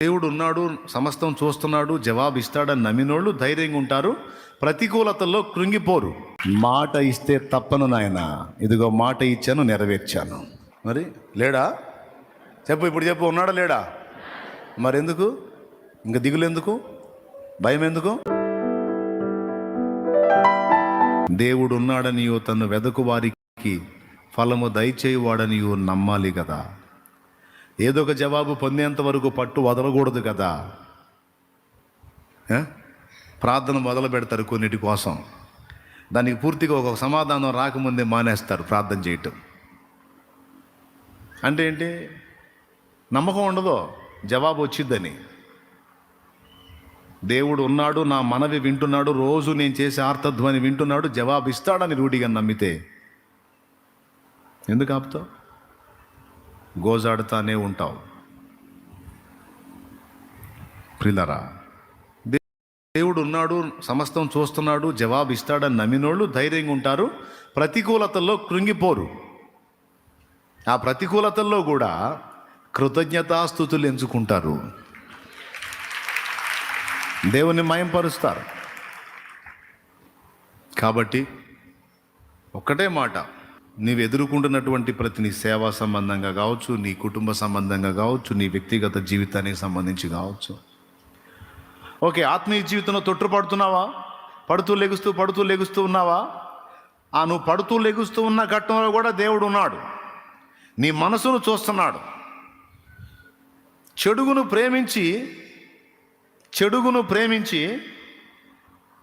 దేవుడు ఉన్నాడు, సమస్తం చూస్తున్నాడు, జవాబు ఇస్తాడని నమ్మినోళ్ళు ధైర్యంగా ఉంటారు, ప్రతికూలతల్లో కృంగిపోరు. మాట ఇస్తే తప్పను నాయన, ఇదిగో మాట ఇచ్చాను, నెరవేర్చాను. మరి లేడా? చెప్పు, ఇప్పుడు చెప్పు, ఉన్నాడా లేడా? మరెందుకు ఇంకా దిగులు ఎందుకు, భయం ఎందుకు? దేవుడు ఉన్నాడనియో, తను వెదకు వారికి ఫలము దయచేయువాడనియో నమ్మాలి కదా. ఏదో ఒక జవాబు పొందేంత వరకు పట్టు వదలకూడదు కదా. ప్రార్థన మొదలు పెడతారు కొన్నిటి కోసం, దానికి పూర్తిగా ఒక సమాధానం రాకముందే మానేస్తారు ప్రార్థన చేయటం. అంటే ఏంటి? నమ్మకం ఉండదు జవాబు వచ్చిద్దని. దేవుడు ఉన్నాడు, నా మనవి వింటున్నాడు, రోజు నేను చేసే ఆర్తధ్వని వింటున్నాడు, జవాబు ఇస్తాడని రూఢిగా నమ్మితే ఎందుకు ఆపుతావు? గోజాడుతానే ఉంటావు. ప్రియులారా, దేవుడు ఉన్నాడు, సమస్తం చూస్తున్నాడు, జవాబు ఇస్తాడని నమ్మినోళ్ళు ధైర్యంగా ఉంటారు, ప్రతికూలతల్లో కృంగిపోరు. ఆ ప్రతికూలతల్లో కూడా కృతజ్ఞతాస్తుతులు ఎంచుకుంటారు, దేవుని మయంపరుస్తారు. కాబట్టి ఒక్కటే మాట, నీవు ఎదుర్కొంటున్నటువంటి ప్రతి నీ సేవా సంబంధంగా కావచ్చు, నీ కుటుంబ సంబంధంగా కావచ్చు, నీ వ్యక్తిగత జీవితానికి సంబంధించి కావచ్చు. ఓకే, ఆత్మీయ జీవితంలో తొట్టుపడుతున్నావా? పడుతూ లెగుస్తూ ఉన్నావా? నువ్వు పడుతూ లెగుస్తూ ఉన్న ఘట్టంలో కూడా దేవుడు ఉన్నాడు, నీ మనసును చూస్తున్నాడు. చెడుగును ప్రేమించి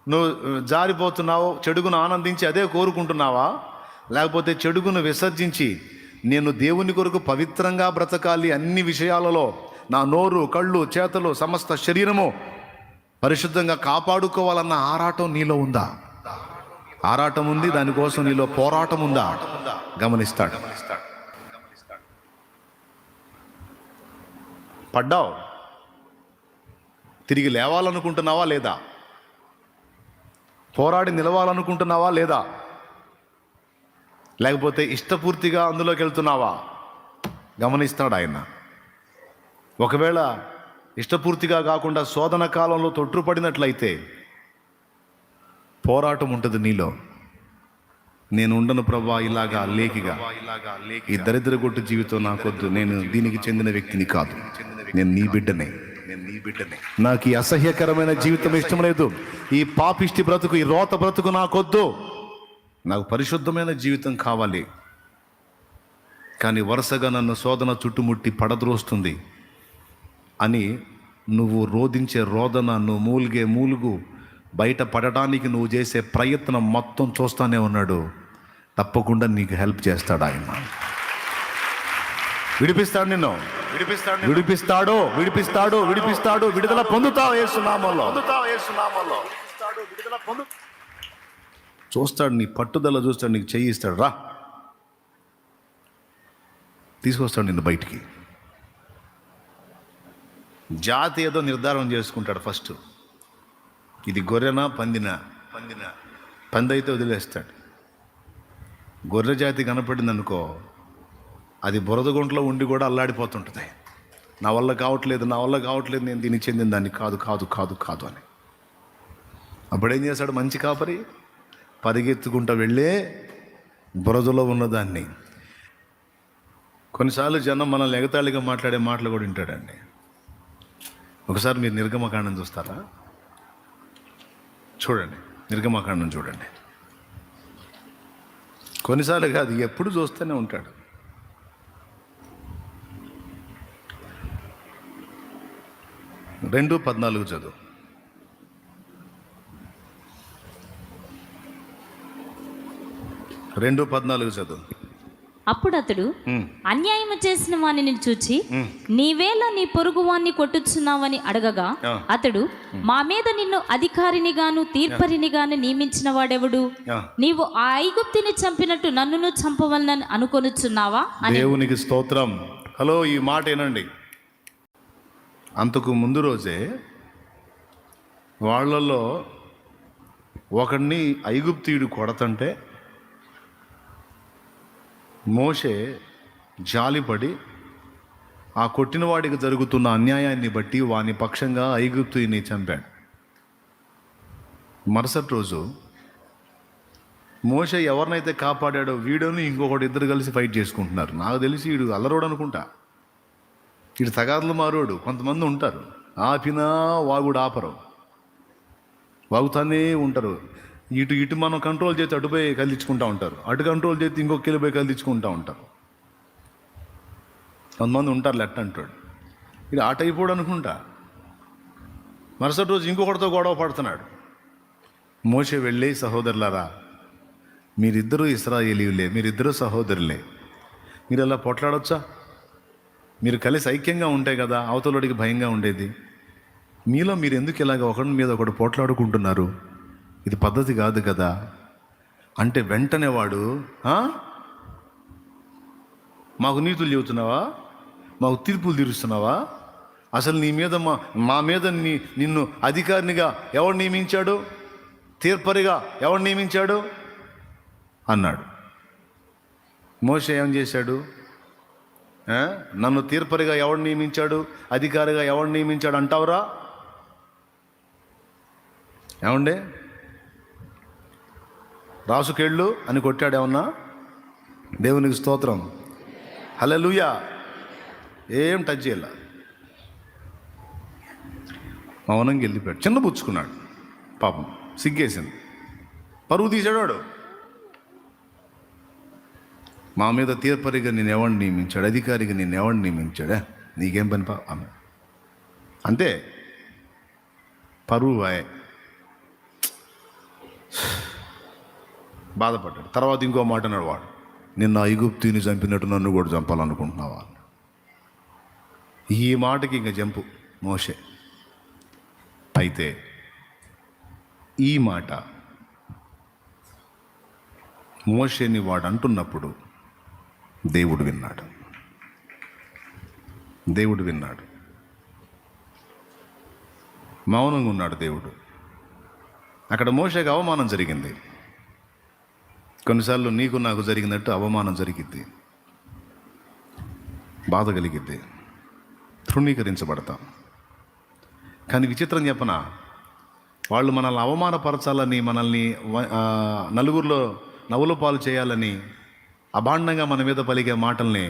నువ్వు జారిపోతున్నావు, చెడుగును ఆనందించి అదే కోరుకుంటున్నావా? లేకపోతే చెడుగును విసర్జించి నేను దేవుని కొరకు పవిత్రంగా బ్రతకాలి, అన్ని విషయాలలో నా నోరు, కళ్ళు, చేతులు, సమస్త శరీరము పరిశుద్ధంగా కాపాడుకోవాలన్న ఆరాటం నీలో ఉందా? ఆరాటం ఉంది, దానికోసం నీలో పోరాటం ఉందా? గమనిస్తాడు. పడ్డావు, తిరిగి లేవాలనుకుంటున్నావా లేదా? పోరాడి నిలవాలనుకుంటున్నావా లేదా? లేకపోతే ఇష్టపూర్తిగా అందులోకి వెళ్తున్నావా? గమనిస్తాడు ఆయన. ఒకవేళ ఇష్టపూర్తిగా కాకుండా శోధన కాలంలో తొట్టుపడినట్లయితే పోరాటం ఉంటుంది నీలో. నేను ఉండను ప్రభా ఇలాగా లేకిగా, ఈ దరిద్ర కొట్టు జీవితం నాకొద్దు, నేను దీనికి చెందిన వ్యక్తిని కాదు, నేను నీ బిడ్డనే, నాకు ఈ అసహ్యకరమైన జీవితం ఇష్టం లేదు, ఈ పాపిష్టి బ్రతుకు, ఈ రోత బ్రతుకు నాకొద్దు, నాకు పరిశుద్ధమైన జీవితం కావాలి. కానీ వరుసగా నన్ను శోధన చుట్టుముట్టి పడద్రోస్తుంది అని నువ్వు రోధించే రోదన, నువ్వు మూలిగే మూలుగు బయట పడటానికి నువ్వు చేసే ప్రయత్నం మొత్తం చూస్తానే ఉన్నాడు. తప్పకుండా నీకు హెల్ప్ చేస్తాడు ఆయన. విడిపిస్తాడు, నిన్ను విడిపిస్తాడు. విడుదల పొందుతావు యేసునామములో. చూస్తాడు, నీ పట్టుదల చూస్తాడు, నీకు చెయ్యి ఇస్తాడు, రా తీసుకొస్తాడు నిన్ను బయటికి. జాతి ఏదో నిర్ధారణ చేసుకుంటాడు ఫస్ట్, ఇది గొర్రెనా పందినా. పంది అయితే వదిలేస్తాడు. గొర్రె జాతి కనపడింది అనుకో, అది బురద గుంటలో ఉండి కూడా అల్లాడిపోతుంటుంది. నా వల్ల కావట్లేదు, నేను దీనికి చెందిన దాన్ని కాదు అని. అప్పుడేం చేస్తాడు మంచి కాపరి? పరిగెత్తుకుంటూ వెళ్ళే బురదలో ఉన్నదాన్ని. కొన్నిసార్లు జనం మనల్ని ఎగతాళిగా మాట్లాడే మాటలు కూడా వింటాడండి. ఒకసారి మీరు నిర్గమకాండం చూస్తారా? చూడండి, నిర్గమకాండం చూడండి. కొన్నిసార్లు కాదు, ఎప్పుడు చూస్తూనే ఉంటాడు. రెండు 14 చదువు. అప్పుడు అతడు అన్యాయము చేసిన వానిని చూచి, నీవేళ నీ పొరుగు వాణ్ణి కొట్టుచున్నావని అడగగా, అతడు, మా మీద నిన్ను అధికారినిగాను తీర్పరినిగాను నియమించిన వాడెవడు? నీవు ఆ ఐగుప్తిని చంపినట్టు నన్నును చంపవలనని అనుకొనుచున్నావా? దేవునికి స్తోత్రం. హలో, ఈ మాట ఏనండి. అంతకు ముందు రోజే వాళ్ళలో ఒకడిని ఐగుప్తీయుడు కొడతంటే మోషే జాలిపడి ఆ కొట్టిన వాడికి జరుగుతున్న అన్యాయాన్ని బట్టి వాని పక్షంగా ఐగుప్తుని చంపాడు. మరుసటి రోజు మోషే ఎవరినైతే కాపాడాడో వీడుని ఇంకొకటి ఇద్దరు కలిసి ఫైట్ చేసుకుంటున్నారు. నాకు తెలిసి వీడు అల్లరోడు అనుకుంటా, వీడు తగాదులు మారోడు. కొంతమంది ఉంటారు, ఆపినా వాగుడు ఆపరు, వాగుతానే ఉంటారు. ఇటు మనం కంట్రోల్ చేసి అటుపోయి కదిలించుకుంటూ ఉంటారు, అటు కంట్రోల్ చేసి ఇంకొక వెళ్ళిపోయి కదిలించుకుంటూ ఉంటారు. కొంతమంది ఉంటారు లెట్ అంటాడు, ఇది ఆట అయిపోడు అనుకుంటా. మరుసటి రోజు ఇంకొకటితో గొడవ పడుతున్నాడు. మోషే వెళ్ళి, సహోదరులారా, మీరిద్దరూ ఇశ్రాయేలీయులే, మీరిద్దరూ సహోదరులే, మీరు అలా పోట్లాడొచ్చా? మీరు కలిసి ఐక్యంగా ఉంటే కదా అవతలడికి భయంగా ఉండేది. మీలో మీరు ఎందుకు ఇలాగ ఒకరి మీద ఒకడు పోట్లాడుకుంటున్నారు? ఇది పద్ధతి కాదు కదా అంటే వెంటనే వాడు, మాకు నీతులు చెబుతున్నావా? మాకు తీర్పులు తీరుస్తున్నావా? అసలు నీ మీద మా మీద నిన్ను అధికారినిగా ఎవడు నియమించాడు? తీర్పరిగా ఎవడు నియమించాడు అన్నాడు. మోషే ఏం చేశాడు? నన్ను తీర్పరిగా ఎవడు నియమించాడు, అధికారిగా ఎవడు నియమించాడు అంటావురా? ఏమండే రాసుకెళ్ళు అని కొట్టాడు ఏమన్నా? దేవునికి స్తోత్రం, హల్లెలూయా. ఏం టచ్ చేయాల, మౌనంగా వెళ్ళిపోయాడు. చిన్నబుచ్చుకున్నాడు పాపం, సిగ్గేసింది, పరువు తీసాడు. మా మీద తీర్పరిగా నేను ఎవరిని నియమించాడు, అధికారిగా నేను ఎవరిని నియమించాడా? నీకేం పని ఆమె అంతే, పరువు బాధపడ్డాడు. తర్వాత ఇంకో మాట అన్నాడు వాడు, నిన్న ఐగుప్తుని చంపినట్టు నన్ను కూడా చంపాలనుకుంటున్నావా? ఈ మాటకి ఇంక జంపు మోషే. అయితే ఈ మాట మోషేని వాడు అంటున్నప్పుడు దేవుడు విన్నాడు. దేవుడు విన్నాడు, మౌనంగా ఉన్నాడు దేవుడు. అక్కడ మోషేకి అవమానం జరిగింది. కొన్నిసార్లు నీకు నాకు జరిగినట్టు అవమానం జరిగిద్ది, బాధ కలిగిద్ది, తృణీకరించబడతాం. కానీ విచిత్రం చెప్పనా, వాళ్ళు మనల్ని అవమానపరచాలని, మనల్ని నలుగురిలో నవ్వుల పాలు చేయాలని అభాండంగా మన మీద పలికే మాటల్ని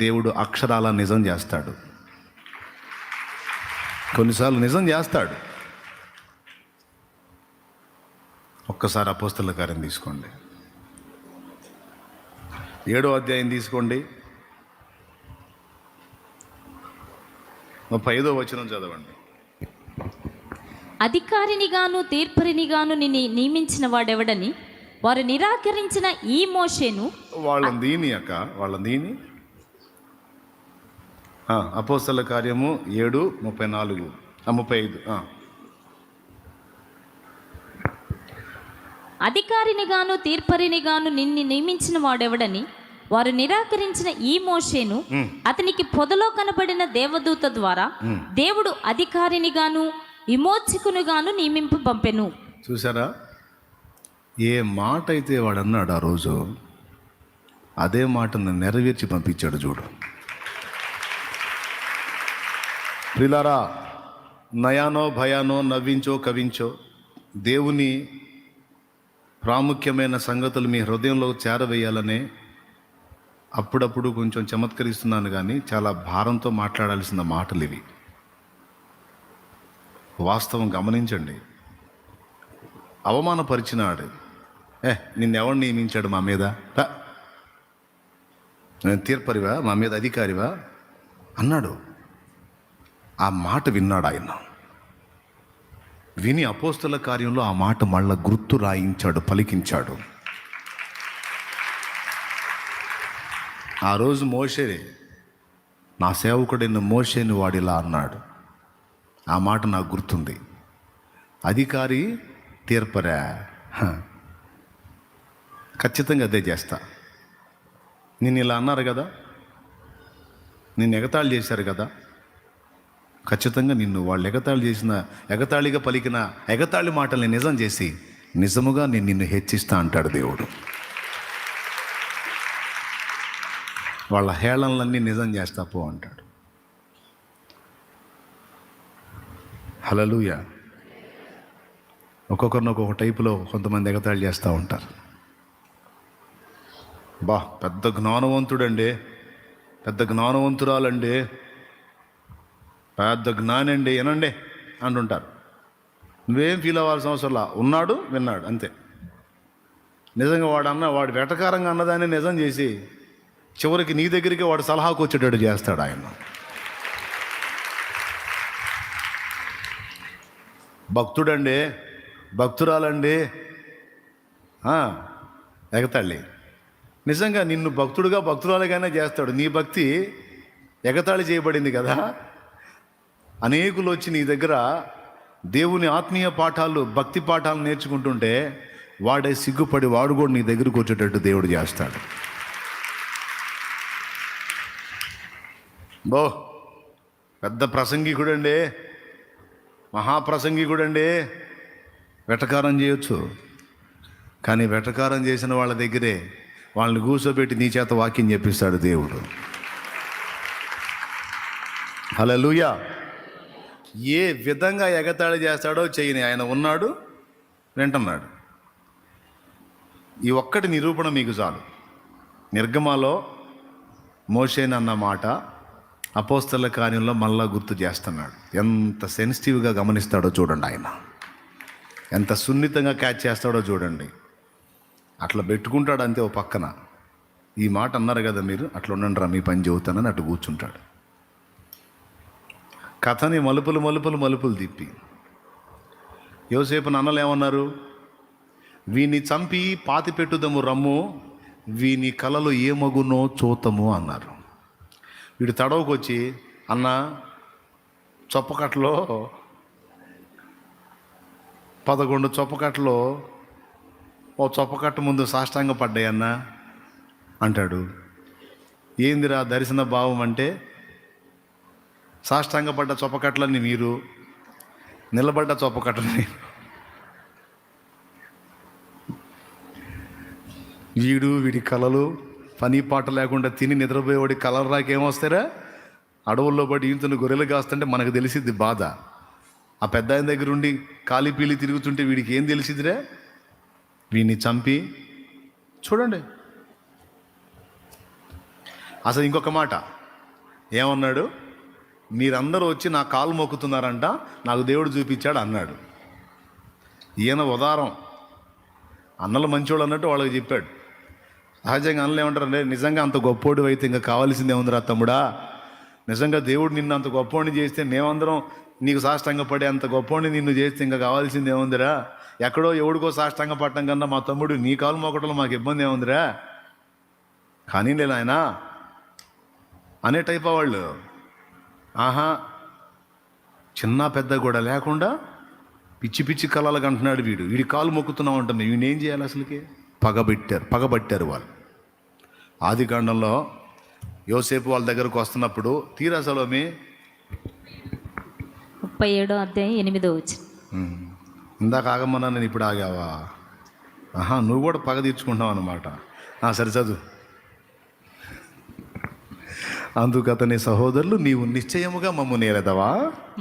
దేవుడు అక్షరాల నిజం చేస్తాడు. కొన్నిసార్లు నిజం చేస్తాడు. ఒక్కసారి అపోస్తలుల కార్యం తీసుకోండి, 7వ అధ్యాయం తీసుకోండి, 35వ వచనం చదవండి. అధికారినిగాను తీర్పరినిగాను నిన్ను నియమించిన వాడెవడని వారు నిరాకరించిన ఈ మోషేను వాళ్ళని అపోస్తలుల కార్యము 7:34, 35. అధికారినిగాను తీర్పరినిగాను నిన్ను నియమించిన వాడెవడని వారు నిరాకరించిన ఈ మోషేను అతనికి పొదలో కనబడిన దేవదూత ద్వారా దేవుడు అధికారినిగాను విమోచకునిగాను నియమింపు పంపెను. చూసారా, ఏ మాట అయితే వాడు అన్నాడు ఆ రోజు, అదే మాటను నెరవేర్చి పంపించాడు. చూడు ప్రిలారా, నయానో భయానో, నవ్వించో కవించో, దేవుని ప్రాముఖ్యమైన సంగతులు మీ హృదయంలో చేరవేయాలనే అప్పుడప్పుడు కొంచెం చమత్కరిస్తున్నాను, కానీ చాలా భారంతో మాట్లాడాల్సిన మాటలు ఇవి. వాస్తవం గమనించండి. అవమానపరిచినాడు, నిన్నెవడు నియమించాడు మా మీద? నేను తీర్పరివా, మా మీద అధికారివా అన్నాడు. ఆ మాట విన్నాడు ఆయన. విని అపోస్తలుల కార్యంలో ఆ మాట మళ్ళా గుర్తు రాయించాడు, పలికించాడు. ఆ రోజు మోషే, నా సేవకుడైన మోషేని వాడిలా అన్నాడు. ఆ మాట నాకు గుర్తుంది. అధికారి తీర్పరా, ఖచ్చితంగా అదే చేస్తా. నిన్ను ఇలా అన్నారు కదా, నిన్ను ఎగతాళి చేశారు కదా, ఖచ్చితంగా నిన్ను వాళ్ళు ఎగతాళిగా పలికిన ఎగతాళి మాటల్ని నిజం చేసి నిజముగా నేను నిన్ను హెచ్చిస్తా అంటాడు దేవుడు. వాళ్ళ హేళనలన్నీ నిజం చేస్తా పో అంటాడు. హల్లెలూయా. ఒక్కొక్కరిని ఒక్కొక్క టైపులో కొంతమంది ఎగతాళి చేస్తూ ఉంటారు. బా పెద్ద జ్ఞానవంతుడండి, పెద్ద జ్ఞానవంతురాలండి, పెద్ద జ్ఞాని అండి, వినండి అంటుంటారు. నువ్వేం ఫీల్ అవ్వాల్సిన అవసరంలా, ఉన్నాడు విన్నాడు అంతే. నిజంగా వాడు వెటకారంగా అన్నదాన్ని నిజం చేసి చివరికి నీ దగ్గరికి వాడు సలహాకు వచ్చేటట్టు చేస్తాడు ఆయన. భక్తుడండి, భక్తురాలండి, ఎగతాళి. నిజంగా నిన్ను భక్తుడుగా భక్తురాలుగానే చేస్తాడు. నీ భక్తి ఎగతాళి చేయబడింది కదా. అనేకులు వచ్చి నీ దగ్గర దేవుని ఆత్మీయ పాఠాలు, భక్తి పాఠాలు నేర్చుకుంటుంటే వాడే సిగ్గుపడి వాడు కూడా నీ దగ్గరకు వచ్చేటట్టు దేవుడు చేస్తాడు. బో పెద్ద ప్రసంగికుడండి, మహాప్రసంగికుడండి, వెటకారం చేయొచ్చు. కానీ వెటకారం చేసిన వాళ్ళ దగ్గరే వాళ్ళని కూర్చోబెట్టి నీ చేత వాక్యం చెప్పిస్తాడు దేవుడు. హల్లెలూయా. ఏ విధంగా ఎగతాళి చేస్తాడో చేయని, ఆయన ఉన్నాడు వింటున్నాడు. ఈ ఒక్కటి నిరూపణ మీకు చాలు. నిర్గమాలో మోషేనన్న మాట అపోస్తల కార్యంలో మళ్ళా గుర్తు చేస్తున్నాడు. ఎంత సెన్సిటివ్గా గమనిస్తాడో చూడండి, ఆయన ఎంత సున్నితంగా క్యాచ్ చేస్తాడో చూడండి. అట్లా పెట్టుకుంటాడు అంతే. ఓ పక్కన ఈ మాట అన్నారు కదా మీరు, అట్లా ఉండండి రా మీ పని చెబుతానని అటు కూర్చుంటాడు. కథని మలుపులు తిప్పి యోసేపు అన్నలు ఏమన్నారు? వీని చంపి పాతి పెట్టుదము రమ్ము, వీని కలలు ఏమగునో చూతము అన్నారు. వీడు తడవకొచ్చి, అన్న చొప్పకట్లో 11 చొప్పకట్లో ఓ చొప్పకట్ట ముందు సాష్టాంగ పడ్డాయన్న అంటాడు. ఏందిరా దర్శన భావం అంటే? సాష్టాంగపడ్డ చొప్పకట్లని మీరు, నిలబడ్డ చొప్పకట్లని వీడి కలలు, పని పాట లేకుండా తిని నిద్రపోయేవాడి కలర్ రాకేమొస్తారా? అడవుల్లో పడి ఈంతున్న గొర్రెలు కాస్తుంటే మనకు తెలిసిద్ది బాధ. ఆ పెద్ద ఆయన దగ్గర ఉండి కాలిపీలి తిరుగుతుంటే వీడికి ఏం తెలిసిద్దిరా? వీడిని చంపి చూడండి. అసలు ఇంకొక మాట ఏమన్నాడు? మీరందరూ వచ్చి నా కాలు మొక్కుతున్నారంట, నాకు దేవుడు చూపించాడు అన్నాడు. ఈయన ఉదారం, అన్నలు మంచోడు అన్నట్టు వాళ్ళకి చెప్పాడు. సహజంగా అన్నలు ఏమంటారంటే, నిజంగా అంత గొప్పోడు అయితే ఇంకా కావాల్సిందే ఉందిరా తమ్ముడా, నిజంగా దేవుడు నిన్ను అంత గొప్పోడిని చేస్తే మేమందరం నీకు సాష్టాంగ పడే అంత గొప్పోడిని నిన్ను చేస్తే ఇంకా కావాల్సింది ఏముందిరా? ఎక్కడో ఎవడికో సాష్టాంగ పట్టడం కన్నా మా తమ్ముడు నీ కాలు మొక్కటంలో మాకు ఇబ్బంది ఏముందిరా? కానీ నేను ఆయన అనే టైప్ వాళ్ళు. ఆహా, చిన్న పెద్ద కూడా లేకుండా పిచ్చి పిచ్చి కళలకు అంటున్నాడు వీడి కాలు మొక్కుతున్నాం అంటాం. వీడిని ఏం చేయాలి? అసలుకి పగబట్టారు వాళ్ళు. ఆదికాండంలో యోసేపు వాళ్ళ దగ్గరకు వస్తున్నప్పుడు తీరా సలోమి 37వ అధ్యాయం 8వ వచనం. ఇందాక ఆగమన్నా, నేను ఇప్పుడు ఆగావా? ఆహా, నువ్వు కూడా పగ తీర్చుకుంటావు అన్నమాట. సరే చదువు. అందుకు అతని సహోదరులు, నీవు నిశ్చయముగా మమ్ము నేరదవా,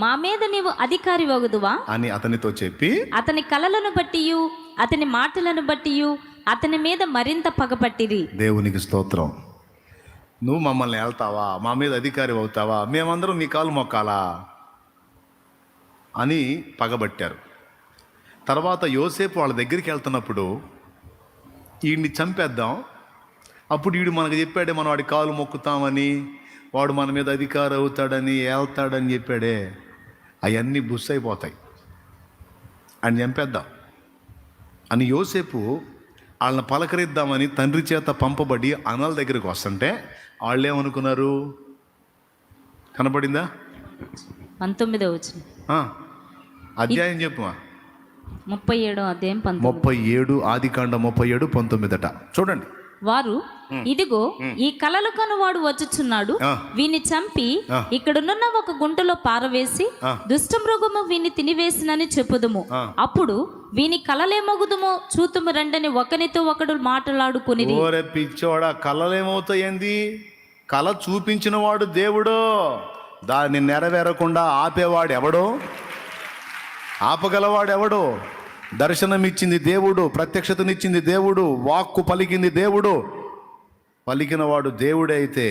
మా మీద నీవు అధికారి వగుదువా అని అతనితో చెప్పి, అతని కలలను బట్టియు అతని మాటలను బట్టియు అతని మీద మరింత పగపట్టిరి. దేవునికి స్తోత్రం. నువ్వు మమ్మల్ని వెళ్తావా, మా మీద అధికారి అవుతావా, మేమందరం నీ కాలు మొక్కాలా అని పగబట్టారు. తర్వాత యోసేపు వాళ్ళ దగ్గరికి వెళ్తున్నప్పుడు వీడిని చంపేద్దాం, అప్పుడు వీడు మనకు చెప్పాడే మనం వాడి కాలు మొక్కుతామని, వాడు మన మీద అధికారం అవుతాడని, వెళ్తాడని చెప్పాడే, అవన్నీ బుస్ అయిపోతాయి అని చంపేద్దాం అని యోసేపు వాళ్ళని పలకరిద్దామని తండ్రి చేత పంపబడి అన్నల దగ్గరికి వస్తుంటే వాళ్ళు ఏమనుకున్నారు? కనపడిందా? 19వ వచనం. అధ్యాయం చెప్పు. 37వ అధ్యాయం 37, ఆదికాండం 37:19 చూడండి. వారు, ఇదిగో ఈ కలలు కనువాడు వచ్చుచున్నాడు, వీని చంపి ఇక్కడున్న ఒక గుంటలో పారవేసి దుష్టమృగము వీని తినివేసినని చెప్పుదుము. అప్పుడు వీని కలలేమగుదుమో చూతుము రండని ఒకనితో ఒకడు మాట్లాడుకుని. ఓరే పిచ్చోడా, కలలేమవుతాయింది? కల చూపించిన వాడు దేవుడు, దాన్ని నెరవేరకుండా ఆపేవాడు ఎవడో? ఆపగలవాడెవడు? దర్శనమిచ్చింది దేవుడు, ప్రత్యక్షతనిచ్చింది దేవుడు, వాక్కు పలికింది దేవుడు. పలికినవాడు దేవుడే అయితే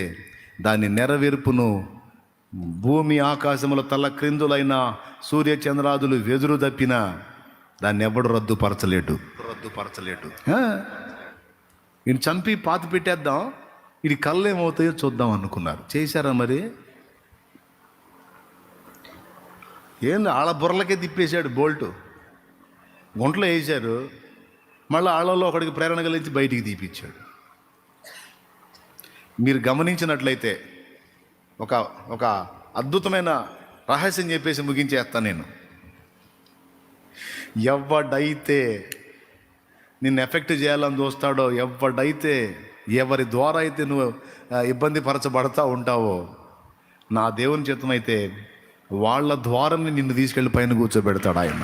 దాని నెరవేర్పును భూమి ఆకాశముల తల క్రిందులైన సూర్యచంద్రాదులు వెదురు తప్పిన దాన్ని ఎవడు రద్దుపరచలేడు. ఈయన చంపి పాతి పెట్టేద్దాం, ఇది కళ్ళు ఏమవుతాయో చూద్దాం అనుకున్నారు. చేశారా మరి? ఏంది ఆళ్ళ బుర్రలకే తిప్పేశాడు బోల్టు, గుంటలో వేసారు. మళ్ళీ ఆళ్ళలో ఒకడికి ప్రేరణ కలిగించి బయటికి తీపిచ్చాడు. మీరు గమనించినట్లయితే ఒక అద్భుతమైన రహస్యం చెప్పేసి ముగించేస్తాను నేను. ఎవడైతే నిన్ను ఎఫెక్ట్ చేయాలని చూస్తాడో, ఎవడైతే ఎవరి ద్వారా అయితే నువ్వు ఇబ్బంది పరచబడతా ఉంటావో, నా దేవుని చిత్తమైతే వాళ్ళ ద్వారానే నిన్ను తీసుకెళ్ళి పైన కూర్చోబెడతాడు ఆయన.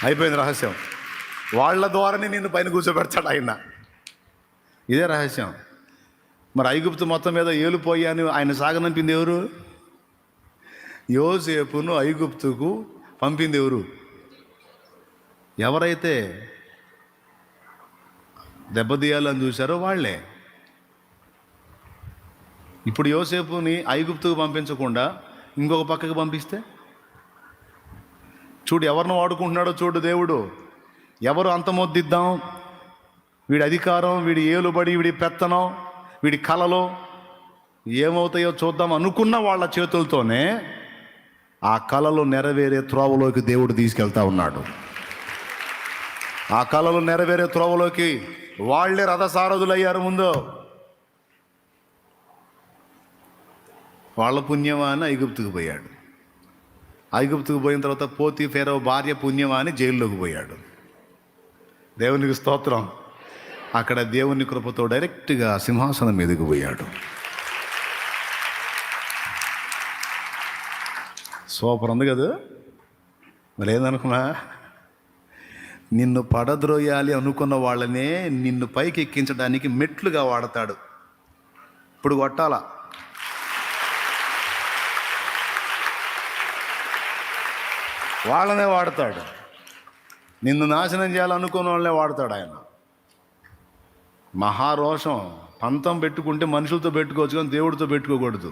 అయిపోయింది రహస్యం. వాళ్ళ ద్వారానే నిన్ను పైన కూర్చోబెడతాడు ఆయన. ఇదే రహస్యం. మరి ఐగుప్తు మొత్తం మీద ఏలుపోయి అని ఆయన సాగనంపింది ఎవరు? యోసేపును ఐగుప్తుకు పంపింది ఎవరు? ఎవరైతే దెబ్బతీయాలని చూశారో వాళ్ళే. ఇప్పుడు యోసేపుని ఐగుప్తుకు పంపించకుండా ఇంకొక పక్కకు పంపిస్తే చూడు ఎవరిని వాడుకుంటున్నాడో చూడు దేవుడు. ఎవరు అంతమొద్దిద్దాం, వీడి అధికారం, వీడి ఏలుబడి, వీడి పెత్తనం, వీడి కళలో ఏమవుతాయో చూద్దాం అనుకున్న వాళ్ళ చేతులతోనే ఆ కళలు నెరవేరే త్రోవలోకి దేవుడు తీసుకెళ్తా ఉన్నాడు. ఆ కళలు నెరవేరే త్రోవలోకి వాళ్ళే రథసారథులయ్యారు. ముందు వాళ్ళ పుణ్యమా అని ఐగుప్తుకు పోయాడు. ఐగుప్తుకు పోయిన తర్వాత పోతీఫెరో భార్య పుణ్యమా అని జైల్లోకి పోయాడు. దేవునికి స్తోత్రం. అక్కడ దేవుని కృపతో డైరెక్ట్గా సింహాసనం మీదకి పోయాడు. సూపర్ ఉంది కదా. మరి ఏందనుకున్నా, నిన్ను పడద్రోయాలి అనుకున్న వాళ్ళనే నిన్ను పైకి ఎక్కించడానికి మెట్లుగా వాడతాడు. ఇప్పుడు కొట్టాలా, వాళ్ళనే వాడతాడు. నిన్ను నాశనం చేయాలనుకున్న వాళ్ళనే వాడతాడు ఆయన. మహారోషం పంతం పెట్టుకుంటే మనుషులతో పెట్టుకోవచ్చు, కానీ దేవుడితో పెట్టుకోకూడదు.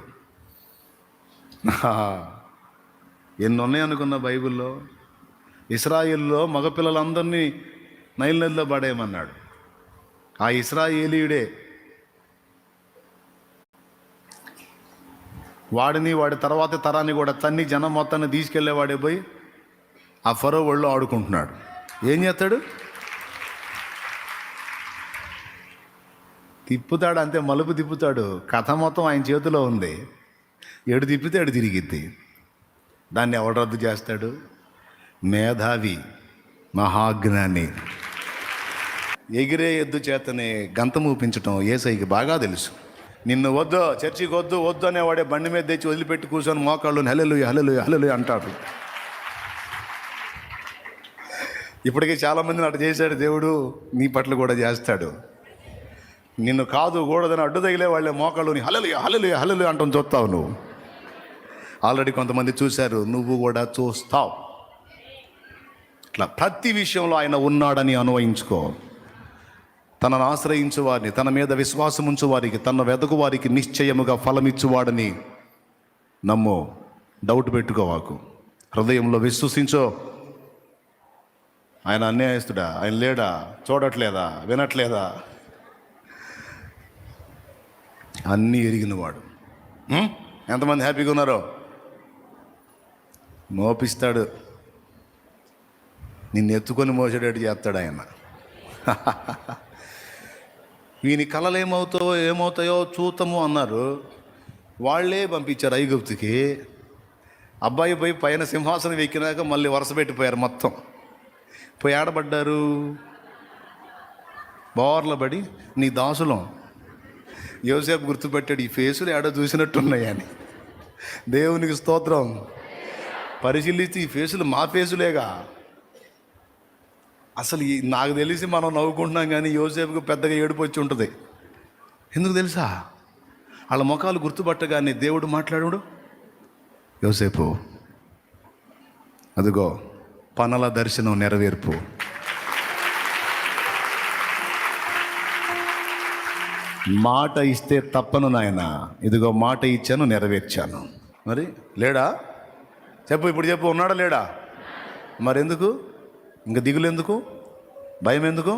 ఎన్ని ఉన్నాయనుకున్న బైబిల్లో. ఇశ్రాయేల్లో మగపిల్లలందరినీ నైల్ నదిలో పడేయమన్నాడు. ఆ ఇశ్రాయేలీయుడే వాడిని, వాడి తర్వాత తరాన్ని కూడా తన్ని జనం మొత్తాన్ని తీసుకెళ్లేవాడే పోయి ఆ ఫరో ఒళ్ళో ఆడుకుంటున్నాడు. ఏం చేస్తాడు? తిప్పుతాడు అంతే, మలుపు తిప్పుతాడు. కథ మొత్తం ఆయన చేతిలో ఉంది. ఎడు తిప్పితే ఎడు తిరిగిద్ది. దాన్ని ఎవడు రద్దు చేస్తాడు? మేధావి, మహాజ్ఞాని. ఎగిరే ఎద్దు చేతనే గంతం ఊపించటం యేసయ్యకి బాగా తెలుసు. నిన్ను వద్దు, చర్చికి వద్దు వద్దు అనేవాడే బండి మీద తెచ్చి వదిలిపెట్టి కూర్చొని మోకాళ్ళు హల్లెలూయా హల్లెలూయా హల్లెలూయా అంటాడు. ఇప్పటికీ చాలామందిని అటు చేశాడు దేవుడు, నీ పట్ల కూడా చేస్తాడు. నిన్ను కాదు కూడదని అడ్డు తగిలే వాళ్ళే మోకాళ్ళుని హల్లెలూయా హల్లెలూయా హల్లెలూయా అంటాం చూస్తావు నువ్వు. ఆల్రెడీ కొంతమంది చూశారు, నువ్వు కూడా చూస్తావు. ఇట్లా ప్రతి విషయంలో ఆయన ఉన్నాడని అన్వయించుకో. తనను ఆశ్రయించు వారిని, తన మీద విశ్వాసం ఉంచు వారికి, తన వెదకు వారికి నిశ్చయముగా ఫలమిచ్చువాడని నమ్ము. డౌట్ పెట్టుకోవాకు, హృదయంలో విశ్వసించో. ఆయన అన్యాయస్తుడా? ఆయన లేడా? చూడట్లేదా? వినట్లేదా? అన్నీ ఎరిగినవాడు. ఎంతమంది హ్యాపీగా ఉన్నారో? మోపిస్తాడు, నిన్ను ఎత్తుకొని మోసేటట్టు చేస్తాడు ఆయన. వీని కళలు ఏమవుతాయో చూతము అన్నారు. వాళ్ళే పంపించారు ఐగుప్తుకి. అబ్బాయి పోయి పైన సింహాసనం ఎక్కినాక మళ్ళీ వరుస పెట్టిపోయారు మొత్తం. పోయి ఆడబడ్డారు, బోర్ల పడి నీ దాసులం. యోసేపు గుర్తుపెట్టాడు, ఈ ఫేసులు ఏడో చూసినట్టున్నాయని. దేవునికి స్తోత్రం. పరిశీలిస్తే ఈ ఫేసులు మా ఫేసులేగా. అసలు నాకు తెలిసి మనం నవ్వుకుంటున్నాం, కానీ యోసేపుకు పెద్దగా ఏడుపు వచ్చి ఉంటుంది. ఎందుకు తెలుసా? వాళ్ళ ముఖాలు గుర్తుపట్టగానే దేవుడు మాట్లాడాడు, యోసేపు అదిగో పనుల దర్శనం నెరవేర్పు. మాట ఇస్తే తప్పను నాయన, ఇదిగో మాట ఇచ్చాను, నెరవేర్చాను. మరి లేడా? చెప్పు, ఇప్పుడు చెప్పు, ఉన్నాడా లేడా? మరెందుకు ఇంక దిగులు ఎందుకు, భయం ఎందుకు?